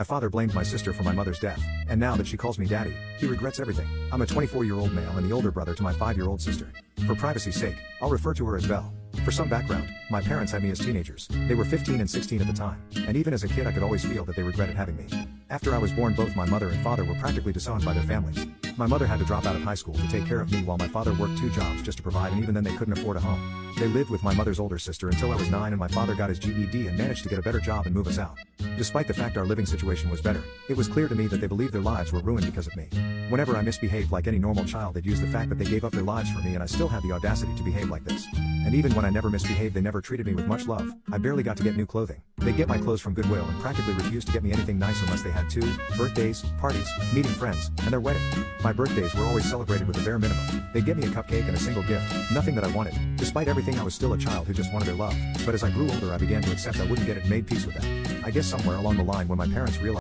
My father blamed my sister for my mother's death, and now that she calls me daddy, he regrets everything. I'm a 24-year-old male and the older brother to my 5-year-old sister. For privacy's sake, I'll refer to her as Belle. For some background, my parents had me as teenagers. They were 15 and 16 at the time, and even as a kid I could always feel that they regretted having me. After I was born, both my mother and father were practically disowned by their families. My mother had to drop out of high school to take care of me while my father worked 2 jobs just to provide, and even then they couldn't afford a home. They lived with my mother's older sister until I was 9 and my father got his GED and managed to get a better job and move us out. Despite the fact our living situation was better, it was clear to me that they believed their lives were ruined because of me. Whenever I misbehaved like any normal child, they'd use the fact that they gave up their lives for me, and I still had the audacity to behave like this. And even when I never misbehaved, they never treated me with much love. I barely got to get new clothing. They'd get my clothes from Goodwill and practically refused to get me anything nice unless they had 2 birthdays, parties, meeting friends, and their wedding. My birthdays were always celebrated with a bare minimum. They'd get me a cupcake and a single gift, nothing that I wanted. Despite everything, I was still a child who just wanted their love. But as I grew older, I began to accept I wouldn't get it and made peace with that. I guess somewhere along the line when my parents realized